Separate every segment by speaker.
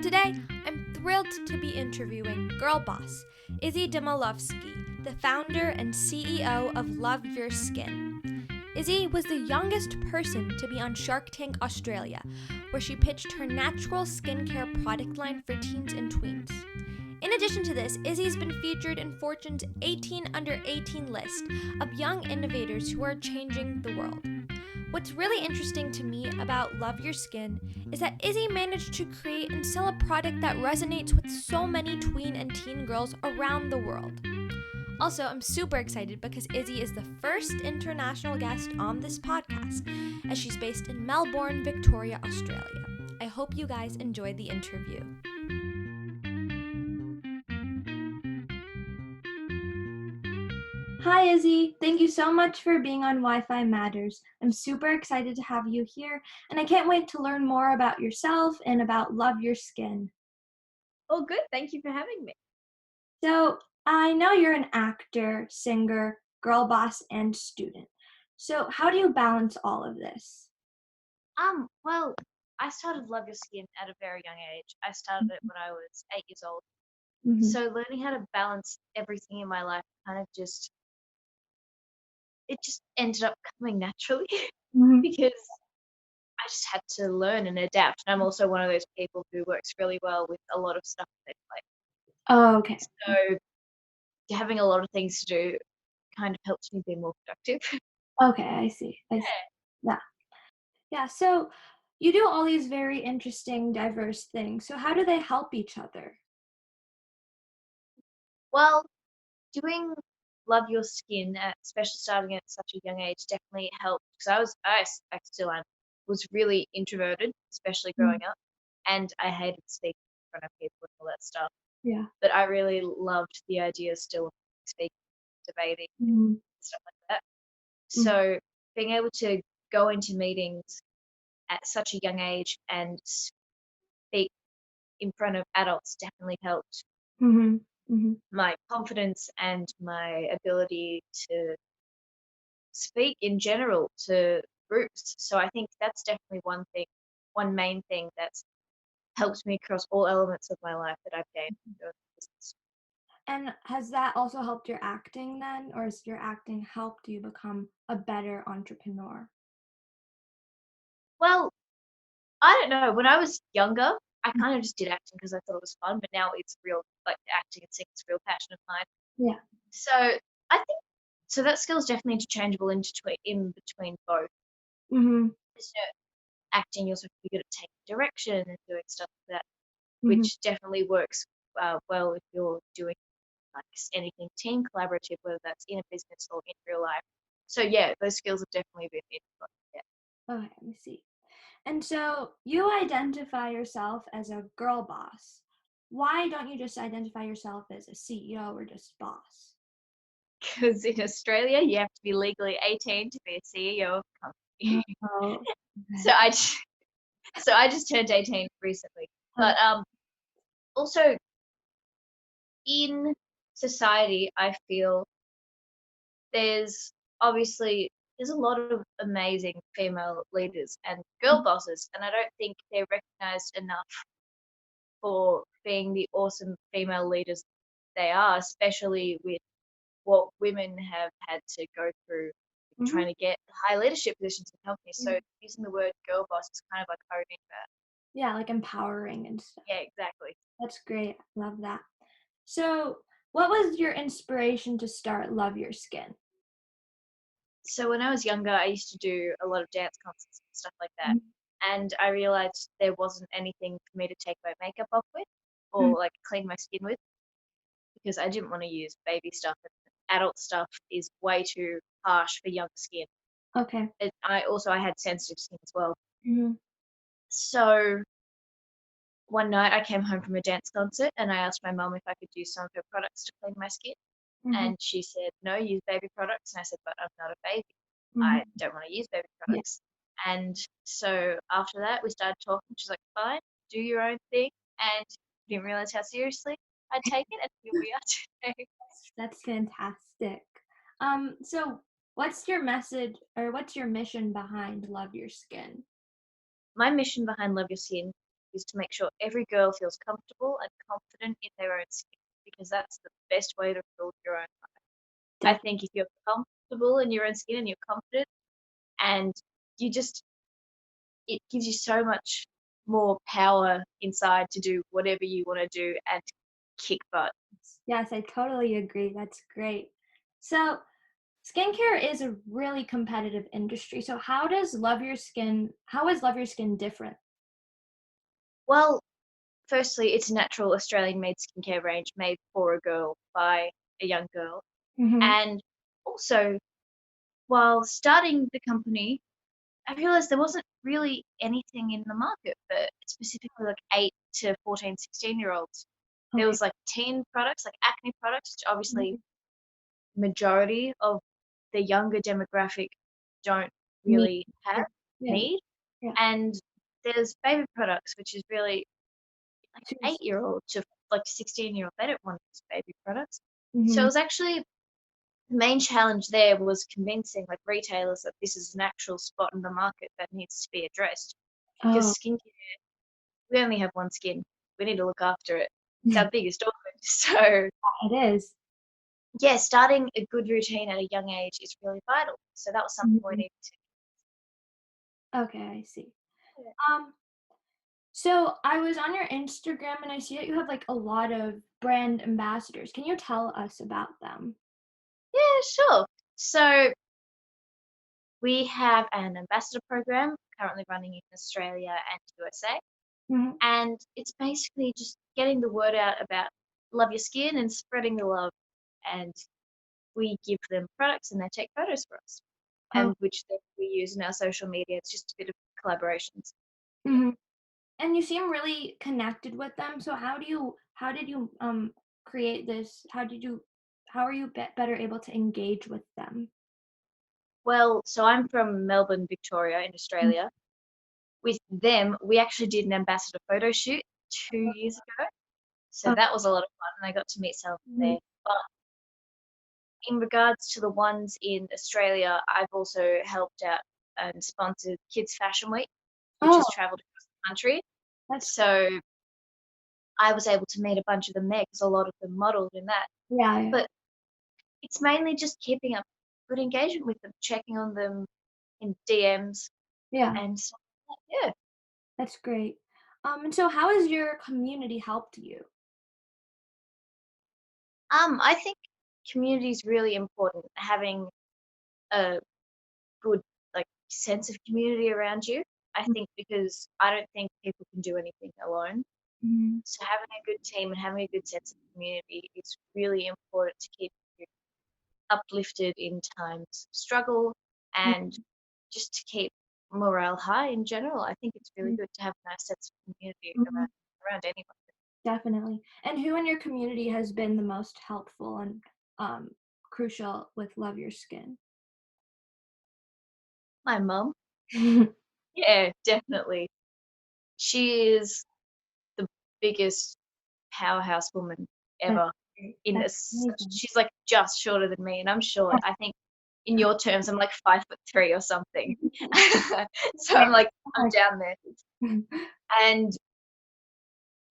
Speaker 1: Today, I'm thrilled to be interviewing girlboss Izzi Dymalovski, the founder and CEO of Luv Ur Skin. Izzi was the youngest person to be on Shark Tank Australia, where she pitched her natural skincare product line for teens and tweens. In addition to this, Izzi's been featured in Fortune's 18 Under 18 list of young innovators who are changing the world. What's really interesting to me about Luv Ur Skin is that Izzi managed to create and sell a product that resonates with so many tween and teen girls around the world. Also, I'm super excited because Izzi is the first international guest on this podcast, as she's based in Melbourne, Victoria, Australia. I hope you guys enjoy the interview. Hi, Izzi. Thank you so much for being on Wi-Fi Matters. I'm super excited to have you here, and I can't wait to learn more about yourself and about Luv Ur Skin.
Speaker 2: Oh, good. Thank you for having me.
Speaker 1: So, I know you're an actor, singer, girl boss, and student. So, how do you balance all of this?
Speaker 2: Well, I started Love Your Skin at a very young age. I started it when I was 8 years old.
Speaker 1: Mm-hmm.
Speaker 2: So learning how to balance everything in my life it just ended up coming naturally
Speaker 1: Mm-hmm.
Speaker 2: because I just had to learn and adapt. And I'm also one of those people who works really well with a lot of stuff that like
Speaker 1: Oh, okay.
Speaker 2: so having a lot of things to do kind of helps me be more productive.
Speaker 1: Okay, I see. Yeah. Yeah, so you do all these very interesting, diverse things. So, how do they help each other?
Speaker 2: Well, doing Love Your Skin, especially starting at such a young age, definitely helped because I still am, was really introverted, especially growing up, and I hated speaking in front of people and all that stuff.
Speaker 1: Yeah.
Speaker 2: But I really loved the idea still of speaking, debating,
Speaker 1: Mm-hmm.
Speaker 2: stuff like that. So being able to go into meetings at such a young age and speak in front of adults definitely helped
Speaker 1: Mm-hmm. Mm-hmm.
Speaker 2: my confidence and my ability to speak in general to groups. So I think that's definitely one main thing that's helped me across all elements of my life that I've gained from doing business.
Speaker 1: And has that also helped your acting then, or has your acting helped you become a better entrepreneur?
Speaker 2: Well, I don't know. When I was younger, I kind of just did acting because I thought it was fun, but now it's real, like acting and singing is a real passion of mine.
Speaker 1: Yeah.
Speaker 2: So I think so that skill is definitely interchangeable in between both.
Speaker 1: Mm-hmm.
Speaker 2: So acting, you're also pretty good at taking direction and doing stuff like that,
Speaker 1: Mm-hmm.
Speaker 2: which definitely works well if you're doing like anything team collaborative, whether that's in a business or in real life. So yeah, those skills have definitely been input. Yeah.
Speaker 1: Okay, let me see. And so you identify yourself as a girl boss. Why don't you just identify yourself as a CEO or just boss?
Speaker 2: Because in Australia, you have to be legally 18 to be a CEO of a company.
Speaker 1: Oh,
Speaker 2: so I just, so I just turned 18 recently.
Speaker 1: okay.
Speaker 2: But also in society, I feel there's obviously there's a lot of amazing female leaders and girl bosses, and I don't think they're recognized enough for being the awesome female leaders they are, especially with what women have had to go through
Speaker 1: Mm-hmm.
Speaker 2: trying to get high leadership positions in companies. So using the word girl boss is kind of like owning that.
Speaker 1: Yeah, like empowering and stuff.
Speaker 2: Yeah, exactly.
Speaker 1: That's great. Love that. So, what was your inspiration to start Love Your Skin?
Speaker 2: So when I was younger, I used to do a lot of dance concerts and stuff like that.
Speaker 1: Mhm.
Speaker 2: And I realized there wasn't anything for me to take my makeup off with
Speaker 1: Mm.
Speaker 2: or like clean my skin with because I didn't want to use baby stuff. And adult stuff is way too harsh for young skin.
Speaker 1: Okay.
Speaker 2: I had sensitive skin as well.
Speaker 1: Mm-hmm.
Speaker 2: So one night I came home from a dance concert and I asked my mum if I could use some of her products to clean my skin.
Speaker 1: Mm-hmm.
Speaker 2: And she said, no, use baby products. And I said, but I'm not a baby. I
Speaker 1: Mm-hmm.
Speaker 2: don't want to use baby
Speaker 1: Yeah.
Speaker 2: products. And so after that, we started talking. She's like, fine, do your own thing. And didn't realize how seriously I'd take it. And here we are today.
Speaker 1: That's fantastic. So what's your message or what's your mission behind Love Your Skin?
Speaker 2: My mission behind Love Your Skin is to make sure every girl feels comfortable and confident in their own skin because that's the best way to build your own. I
Speaker 1: Def-
Speaker 2: think if you're comfortable in your own skin and you're confident and you just, it gives you so much more power inside to do whatever you want to do and kick butt.
Speaker 1: yes, I totally agree. That's great. So, skincare is a really competitive industry. So, how is Love Your Skin different?
Speaker 2: Well, firstly, it's a natural Australian made skincare range made for a girl by a young girl.
Speaker 1: Mm-hmm.
Speaker 2: And also, while starting the company, I realized there wasn't really anything in the market for specifically like 8 to 14, 16-year-olds. There
Speaker 1: Okay.
Speaker 2: was like teen products, like acne products, which obviously
Speaker 1: Mhm.
Speaker 2: majority of the younger demographic don't
Speaker 1: Me.
Speaker 2: really have
Speaker 1: Yeah.
Speaker 2: need.
Speaker 1: Yeah.
Speaker 2: And there's baby products, which is really like
Speaker 1: Cheers.
Speaker 2: 8-year-old to like 16-year-old. They don't want these baby products. So it
Speaker 1: Mm-hmm.
Speaker 2: was actually the main challenge there was convincing like retailers that this is an actual spot in the market that needs to be addressed because
Speaker 1: Oh,
Speaker 2: skincare, we only have one skin. We need to look after it. It's our biggest organ. So
Speaker 1: it is.
Speaker 2: yeah, starting a good routine at a young age is really vital. So that was something we
Speaker 1: Mhm.
Speaker 2: needed to.
Speaker 1: Okay, I see.
Speaker 2: Yeah,
Speaker 1: Um, so I was on your Instagram and I see that you have like a lot of brand ambassadors. Can you tell us about them?
Speaker 2: yeah, sure. So we have an ambassador program currently running in Australia and USA.
Speaker 1: Hmm.
Speaker 2: And it's basically just getting the word out about love your skin and spreading the love. And we give them products and they take photos for us,
Speaker 1: Oh,
Speaker 2: and which then we use in our social media. It's just a bit of collaborations.
Speaker 1: hmm. And you seem really connected with them. So how did you create this? How are you better able to engage with them?
Speaker 2: Well, so I'm from Melbourne, Victoria, in
Speaker 1: Mm.
Speaker 2: Australia. With them, we actually did an ambassador photo shoot 2 years ago. So
Speaker 1: Oh,
Speaker 2: that was a lot of fun, and I got to meet some of them
Speaker 1: mhm.
Speaker 2: there. But in regards to the ones in Australia, I've also helped out and sponsored Kids Fashion Week, which
Speaker 1: Oh,
Speaker 2: has traveled across the country.
Speaker 1: that's
Speaker 2: So I was able to meet a bunch of them there because a lot of them modeled in that.
Speaker 1: yeah, yeah,
Speaker 2: But it's mainly just keeping up good engagement with them, checking on them in DMs
Speaker 1: yeah.
Speaker 2: and stuff like that. Yeah.
Speaker 1: That's great. And so how has your community helped you?
Speaker 2: I think community is really important. Having a good like sense of community around you. I think because I don't think people can do anything alone.
Speaker 1: Mhm.
Speaker 2: So having a good team and having a good sense of community is really important to keep you uplifted in times of struggle and just to keep morale high in general. I think it's really
Speaker 1: Mhm.
Speaker 2: good to have a nice sense of community
Speaker 1: Mhm.
Speaker 2: around anyone.
Speaker 1: Definitely. And who in your community has been the most helpful and um, crucial with Love Your Skin?
Speaker 2: My mum, yeah, definitely. She is the biggest powerhouse woman
Speaker 1: That's
Speaker 2: ever.
Speaker 1: great.
Speaker 2: In
Speaker 1: That's
Speaker 2: this,
Speaker 1: amazing.
Speaker 2: she's like just shorter than me, and I'm short. I think in your terms, I'm like 5'3" or something. So
Speaker 1: Okay.
Speaker 2: I'm like
Speaker 1: Oh
Speaker 2: I'm
Speaker 1: my
Speaker 2: down there,
Speaker 1: God.
Speaker 2: and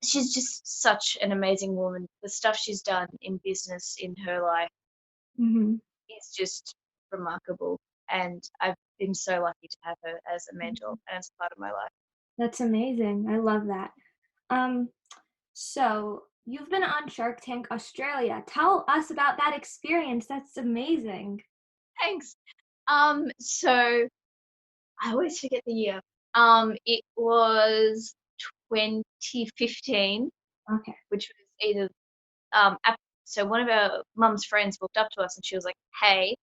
Speaker 2: she's just such an amazing woman. The stuff she's done in business in her life
Speaker 1: Mhm.
Speaker 2: is just remarkable, and I've been so lucky to have her as a mentor and as a part of my life.
Speaker 1: That's amazing. I love that. Um, so you've been on Shark Tank Australia. Tell us about that experience. That's amazing.
Speaker 2: Thanks. So I always forget the year. It was 2015,
Speaker 1: Okay.
Speaker 2: which was either so one of our mum's friends walked up to us and she was like, "Hey,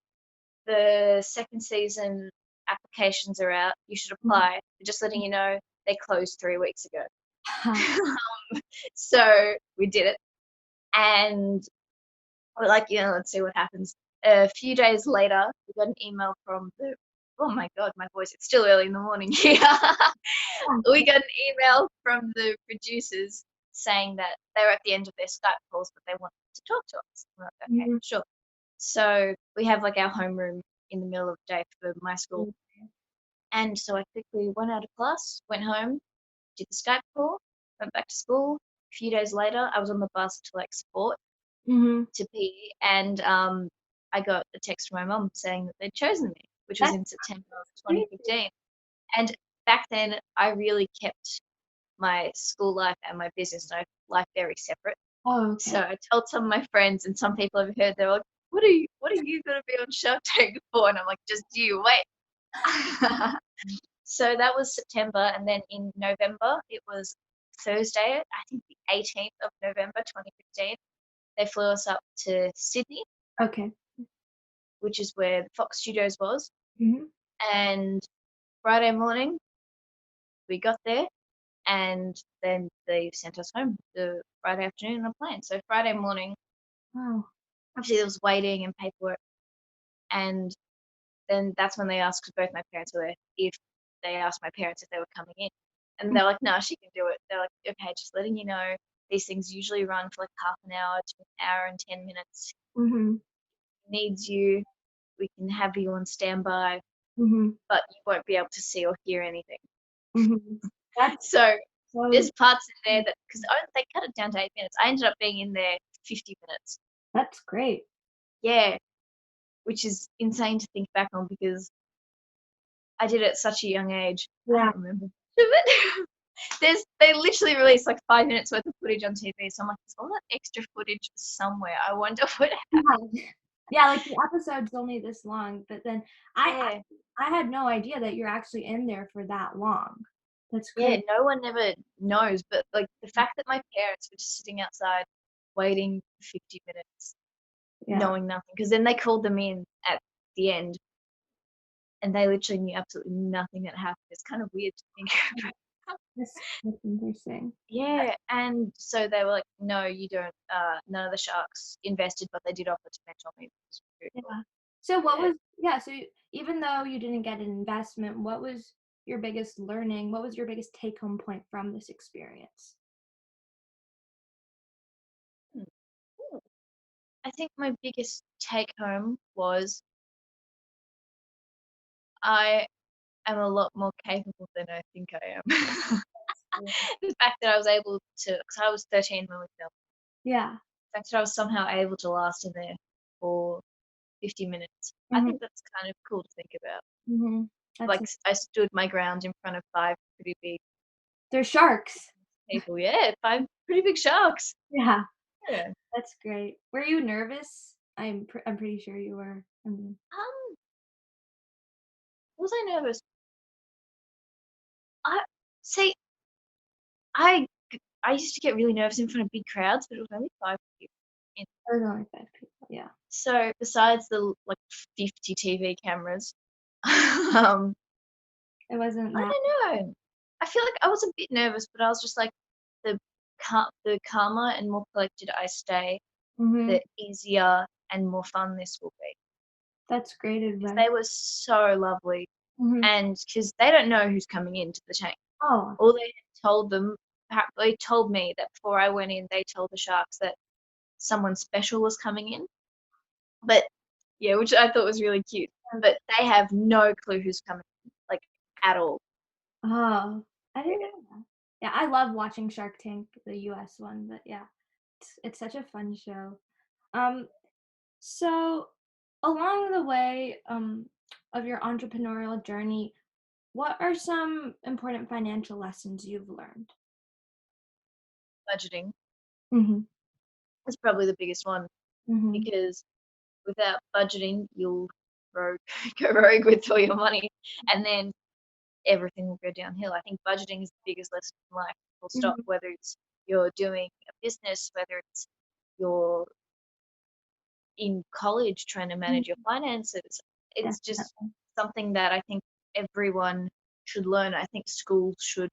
Speaker 2: the second season applications are out. You should apply. Just letting you know they closed 3 weeks ago." So we did it, and we're like, let's see what happens. A few days later, we got an email from the. Oh my god, my voice! It's still early in the morning here. We got an email from the producers saying that they were at the end of their Skype calls, but they wanted to talk to us. We're like, okay,
Speaker 1: Mhm.
Speaker 2: sure. So we have like our homeroom in the middle of the day for my school. And so I quickly went out of class, went home, did the Skype call. went back to school. A few days later, I was on the bus to like sport
Speaker 1: Mhm.
Speaker 2: to PE, and I got a text from my mum saying that they'd chosen me, which was
Speaker 1: That's
Speaker 2: in September of
Speaker 1: crazy.
Speaker 2: 2015. And back then, I really kept my school life and my business life very separate.
Speaker 1: Oh,
Speaker 2: So
Speaker 1: okay.
Speaker 2: I told some of my friends, and some people overheard. They were like, "What are you gonna be on Shark Tank for?" And I'm like, "Just you wait." So that was September, and then in November, it was Thursday, I think the 18th of November 2015. They flew us up to Sydney,
Speaker 1: Okay.
Speaker 2: which is where the Fox Studios was.
Speaker 1: Mhm.
Speaker 2: And Friday morning, we got there, and then they sent us home the Friday afternoon on a plane. So Friday morning,
Speaker 1: Wow.
Speaker 2: obviously there was waiting and paperwork, and then that's when they asked, because both my parents were there, if they asked my parents if they were coming in. And they're like, no, she can do it. They're like, okay, just letting you know, these things usually run for like half an hour to an hour and 10 minutes.
Speaker 1: Mhm.
Speaker 2: Needs you, we can have you on standby,
Speaker 1: Mhm.
Speaker 2: but you won't be able to see or hear anything.
Speaker 1: Mhm. That's
Speaker 2: So
Speaker 1: so
Speaker 2: there's parts in there that, because they cut it down to 8 minutes, I ended up being in there 50 minutes.
Speaker 1: that's great.
Speaker 2: Yeah, which is insane to think back on because I did it at such a young age. I
Speaker 1: Yeah.
Speaker 2: don't remember it. They literally released like 5 minutes worth of footage on TV, so I'm like, there's all that extra footage somewhere. I wonder what happened.
Speaker 1: Yeah. Yeah, like, the episode's only this long, but then I
Speaker 2: Yeah,
Speaker 1: I had no idea that you're actually in there for that long. That's
Speaker 2: yeah.
Speaker 1: crazy.
Speaker 2: No one ever knows, but like the fact that my parents were just sitting outside waiting for 50 minutes,
Speaker 1: Yeah.
Speaker 2: knowing nothing, because then they called them in at the end, and they literally knew absolutely nothing that happened. It's kind of weird to think about.
Speaker 1: That's interesting.
Speaker 2: Yeah, and so they were like, "No, you don't. None of the sharks invested, but they did offer to mentor me." Which was very cool.
Speaker 1: Yeah. So what
Speaker 2: Yeah.
Speaker 1: was yeah, so even though you didn't get an investment, what was your biggest learning? What was your biggest take home point from this experience?
Speaker 2: Hmm. Ooh. I think my biggest take home was I am a lot more capable than I think I am.
Speaker 1: Yeah.
Speaker 2: The fact that I was able to, because I was 13 when we filmed,
Speaker 1: Yeah.
Speaker 2: the fact that I was somehow able to last in there for 50 minutes, I
Speaker 1: Mhm.
Speaker 2: think that's kind of cool to think about.
Speaker 1: Mhm. That's
Speaker 2: Like, I stood my ground in front of five pretty big
Speaker 1: they're sharks.
Speaker 2: people. Yeah, five pretty big sharks.
Speaker 1: Yeah.
Speaker 2: Yeah.
Speaker 1: That's great. Were you nervous? I'm pretty sure you were. I mean,
Speaker 2: Um, was I nervous? I see. I I used to get really nervous in front of big crowds, but it was only five people. In.
Speaker 1: there was only 5 people. Yeah.
Speaker 2: So besides the like 50 TV cameras, um,
Speaker 1: It wasn't
Speaker 2: I
Speaker 1: that.
Speaker 2: don't know. I feel like I was a bit nervous, but I was just like the the calmer and more collected I stay, the
Speaker 1: Mhm.
Speaker 2: easier and more fun this will be.
Speaker 1: That's great
Speaker 2: Because
Speaker 1: advice.
Speaker 2: they were so lovely,
Speaker 1: Mhm.
Speaker 2: and because they don't know who's coming into the tank.
Speaker 1: Oh,
Speaker 2: All they had told them, they told me that before I went in, they told the sharks that someone special was coming in. But yeah, which I thought was really cute. But they have no clue who's coming in, like at all.
Speaker 1: oh, I didn't
Speaker 2: Yeah.
Speaker 1: know that. Yeah, I love watching Shark Tank, the US one, but yeah, it's such a fun show. Um, so along the way, of your entrepreneurial journey, what are some important financial lessons you've learned?
Speaker 2: Budgeting
Speaker 1: Mhm.
Speaker 2: is probably the biggest one
Speaker 1: Mhm.
Speaker 2: because without budgeting, you'll rogue, go rogue with all your money, and then everything will go downhill. I think budgeting is the biggest lesson in life. Full stop.
Speaker 1: Mhm.
Speaker 2: Whether it's you're doing a business, whether it's you're in college trying to manage your
Speaker 1: Mhm.
Speaker 2: finances. It's just
Speaker 1: Definitely.
Speaker 2: something that I think everyone should learn. I think schools should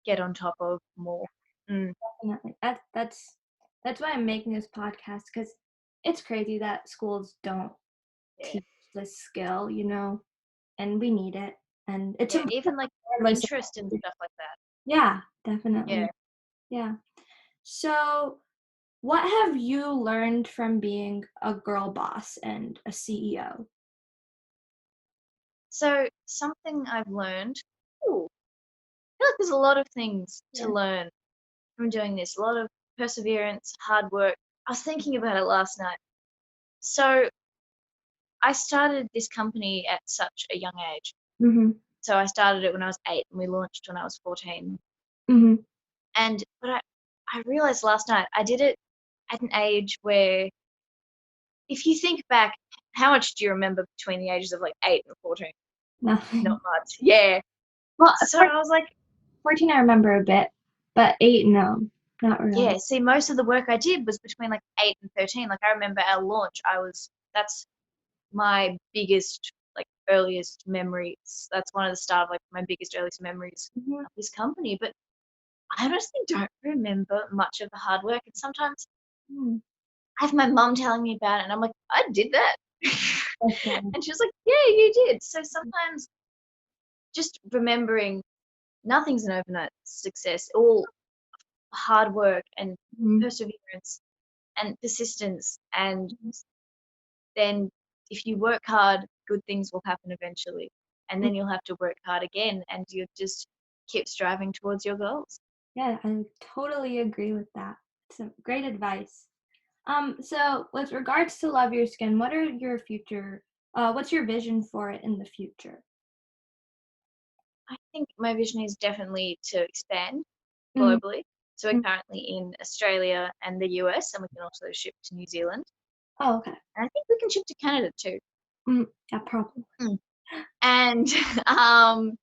Speaker 2: get on top of more. Mm,
Speaker 1: Definitely. That's why I'm making this podcast because it's crazy that schools don't
Speaker 2: yeah,
Speaker 1: teach this skill, and we need it. And it's
Speaker 2: yeah.
Speaker 1: important
Speaker 2: Even like
Speaker 1: regardless of
Speaker 2: Pinterest and stuff like that.
Speaker 1: yeah,
Speaker 2: Yeah.
Speaker 1: definitely. Yeah. So, what have you learned from being a girl boss and a CEO?
Speaker 2: So something I've learned. Ooh, I feel like there's a lot of things to
Speaker 1: Yeah.
Speaker 2: learn. from doing this. A lot of perseverance, hard work. I was thinking about it last night. So I started this company at such a young age.
Speaker 3: Mhm.
Speaker 2: So I started it when I was 8 and we launched when I was 14.
Speaker 3: Mhm.
Speaker 2: But I realized last night I did it at an age where, if you think back, how much do you remember between the ages of like 8 and 14? Not
Speaker 3: Nothing.
Speaker 2: much. Yeah.
Speaker 3: Well,
Speaker 2: So I was like,
Speaker 3: 14 I remember a bit, but 8 no, not
Speaker 2: yeah,
Speaker 3: really.
Speaker 2: see, most of the work I did was between like 8 and 13. Like I remember our launch, that's my biggest, like earliest memories. That's one of the start of like my biggest, earliest memories
Speaker 3: Mhm.
Speaker 2: of this company. But I honestly don't remember much of the hard work. And sometimes
Speaker 3: Mm.
Speaker 2: I have my mum telling me about it, and I'm like, I did that.
Speaker 3: Okay.
Speaker 2: And she was like, yeah, you did. So sometimes just remembering nothing's an overnight success, all hard work and
Speaker 3: Mhm.
Speaker 2: perseverance and persistence. And then if you work hard, good things will happen eventually. And then you'll have to work hard again and you just keep striving towards your goals.
Speaker 3: Yeah, I totally agree with that. Some great advice. So with regards to Love Your Skin, what's your vision for it in the future?
Speaker 2: I think my vision is definitely to expand
Speaker 3: Mm,
Speaker 2: globally. So we're
Speaker 3: mm.
Speaker 2: currently in Australia and the US, and we can also ship to New Zealand.
Speaker 3: Oh, okay.
Speaker 2: And I think we can ship to Canada too.
Speaker 3: Yeah, probably.
Speaker 2: Mm. And um,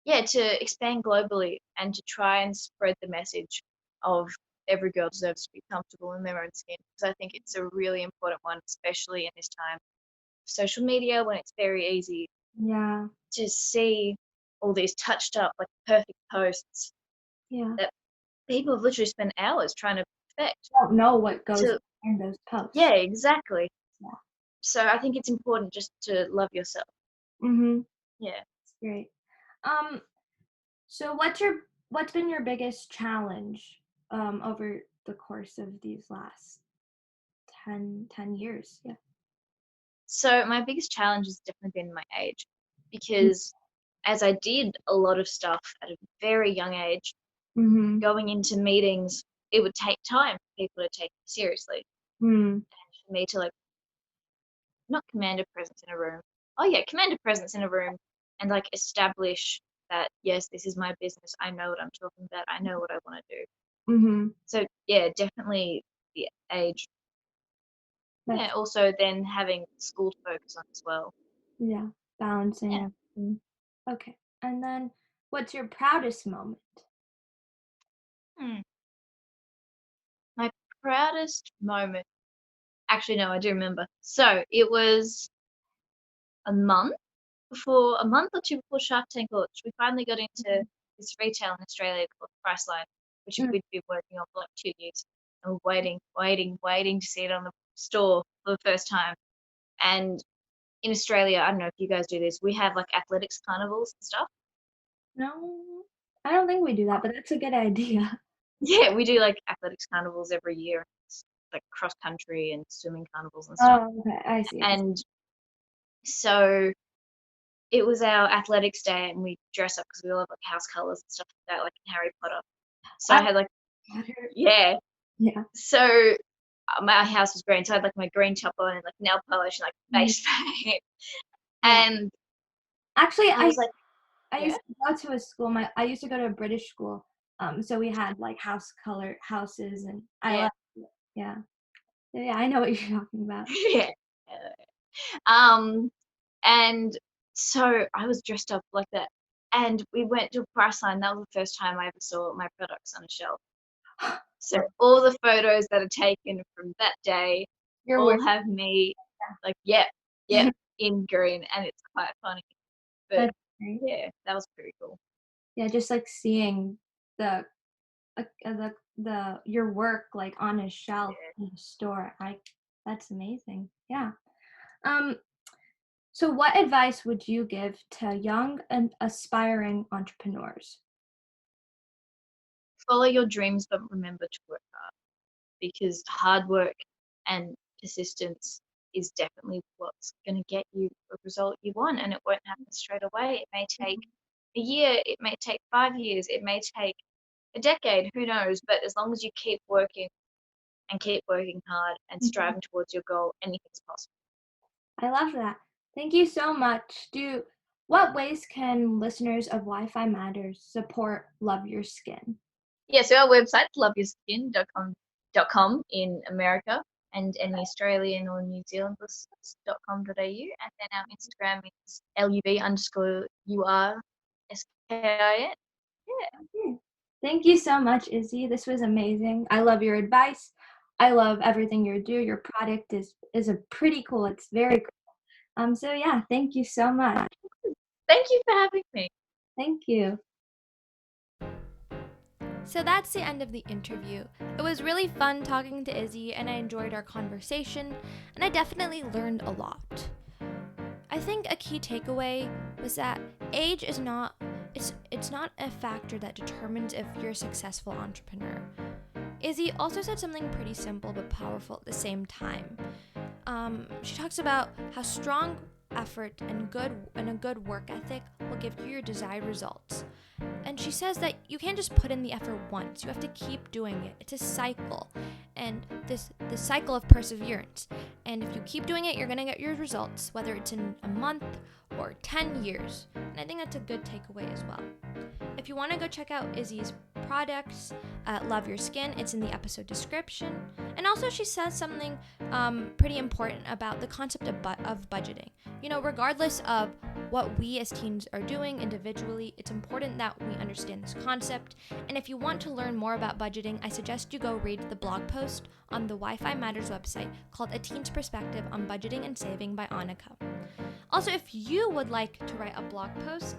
Speaker 2: yeah, to expand globally and to try and spread the message of every girl deserves to be comfortable in their own skin. Because I think it's a really important one, especially in this time of social media when it's very easy
Speaker 3: Yeah,
Speaker 2: to see all these touched up, like perfect posts
Speaker 3: yeah.
Speaker 2: that people have literally spent hours trying to perfect.
Speaker 3: Don't know what goes
Speaker 2: To
Speaker 3: in those posts.
Speaker 2: Yeah, exactly.
Speaker 3: Yeah.
Speaker 2: So I think it's important just to love yourself.
Speaker 3: Mhm.
Speaker 2: Yeah.
Speaker 3: That's great. Um, so what's been your biggest challenge over the course of these last 10 years? Yeah.
Speaker 2: So my biggest challenge has definitely been my age because as I did a lot of stuff at a very young age,
Speaker 3: Mhm.
Speaker 2: going into meetings, it would take time for people to take me seriously.
Speaker 3: Mm.
Speaker 2: For me to like not command a presence in a room. Oh yeah, command a presence in a room and like establish that yes, this is my business. I know what I'm talking about. I know what I want to do.
Speaker 3: Mhm.
Speaker 2: So yeah, definitely the age. Yeah,
Speaker 3: That's
Speaker 2: also then having school to focus on as well.
Speaker 3: yeah, balancing
Speaker 2: Yeah.
Speaker 3: everything. Okay. And then what's your proudest moment?
Speaker 2: Hmm. My proudest moment. Actually, no, I do remember. So it was a month or two before Shark Tank launch. We finally got into this retail in Australia called Priceline, which
Speaker 3: Mm.
Speaker 2: we'd been working on for like 2 years. And we're waiting to see it on the store for the first time. And in Australia, I don't know if you guys do this, we have like athletics carnivals and stuff.
Speaker 3: No, I don't think we do that, but that's a good idea.
Speaker 2: Yeah, we do like athletics carnivals every year. It's like cross country and swimming carnivals and stuff.
Speaker 3: Oh, okay. I see. I see.
Speaker 2: And so it was our athletics day and we dress up because we all have like house colors and stuff like that, like in Harry Potter. So I
Speaker 3: I
Speaker 2: had like,
Speaker 3: water.
Speaker 2: yeah.
Speaker 3: Yeah.
Speaker 2: So my house was green. So I had like my green top on and like nail polish and like
Speaker 3: Mhm.
Speaker 2: face paint.
Speaker 3: Yeah.
Speaker 2: And
Speaker 3: Actually,
Speaker 2: I was like,
Speaker 3: I
Speaker 2: yeah,
Speaker 3: used to go to a school. I used to go to a British school. So we had like houses, and I
Speaker 2: yeah,
Speaker 3: love it. Yeah. Yeah, I know what you're talking about.
Speaker 2: yeah. Um, and so I was dressed up like that. And we went to a Priceline. That was the first time I ever saw my products on a shelf. So all the photos that are taken from that day
Speaker 3: You're
Speaker 2: all
Speaker 3: wearing
Speaker 2: have me like, yep, in green, and it's quite funny. But
Speaker 3: that's great.
Speaker 2: yeah, that was pretty cool.
Speaker 3: Yeah, just like seeing the the your work like on a shelf in the store. That's amazing. Yeah. Um, so what advice would you give to young and aspiring entrepreneurs?
Speaker 2: Follow your dreams, but remember to work hard because hard work and persistence is definitely what's going to get you a result you want, and it won't happen straight away. It may take a year, it may take 5 years, it may take a decade, who knows? But as long as you keep working and keep working hard and striving towards your goal, anything's possible.
Speaker 3: I love that. Thank you so much. What ways can listeners of Wi-Fi Matters support Love Your Skin?
Speaker 2: Yeah, so our website, loveyourskin.com in America, and any Australian or New Zealand listeners.com.au. And then our Instagram is LUV_URSKIN. Yeah.
Speaker 3: Thank you so much, Izzy. This was amazing. I love your advice. I love everything you do. Your product is a pretty cool. It's very cool. So yeah, thank you so much.
Speaker 2: Thank you for having me.
Speaker 3: Thank you.
Speaker 1: So that's the end of the interview. It was really fun talking to Izzy, and I enjoyed our conversation, and I definitely learned a lot. I think a key takeaway was that age is not it's not a factor that determines if you're a successful entrepreneur. Izzy also said something pretty simple but powerful at the same time. She talks about how strong effort and a good work ethic will give you your desired results. And she says that you can't just put in the effort once. You have to keep doing it. It's a cycle. And this cycle of perseverance. And if you keep doing it, you're going to get your results, whether it's in a month or 10 years. And I think that's a good takeaway as well. If you want to go check out Izzy's products at Love Your Skin, it's in the episode description. And also she says something pretty important about the concept of budgeting. You know, regardless of what we as teens are doing individually, it's important that we understand this concept. And if you want to learn more about budgeting, I suggest you go read the blog post on the Wi-Fi Matters website called A Teen's Perspective on Budgeting and Saving by Annika. Also, if you would like to write a blog post,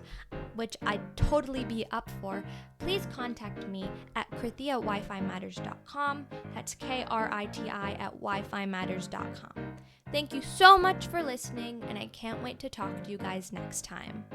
Speaker 1: which I'd totally be up for, please contact me at kriti@wifimatters.com. That's KRITI@wifimatters.com. Thank you so much for listening, and I can't wait to talk to you guys next time.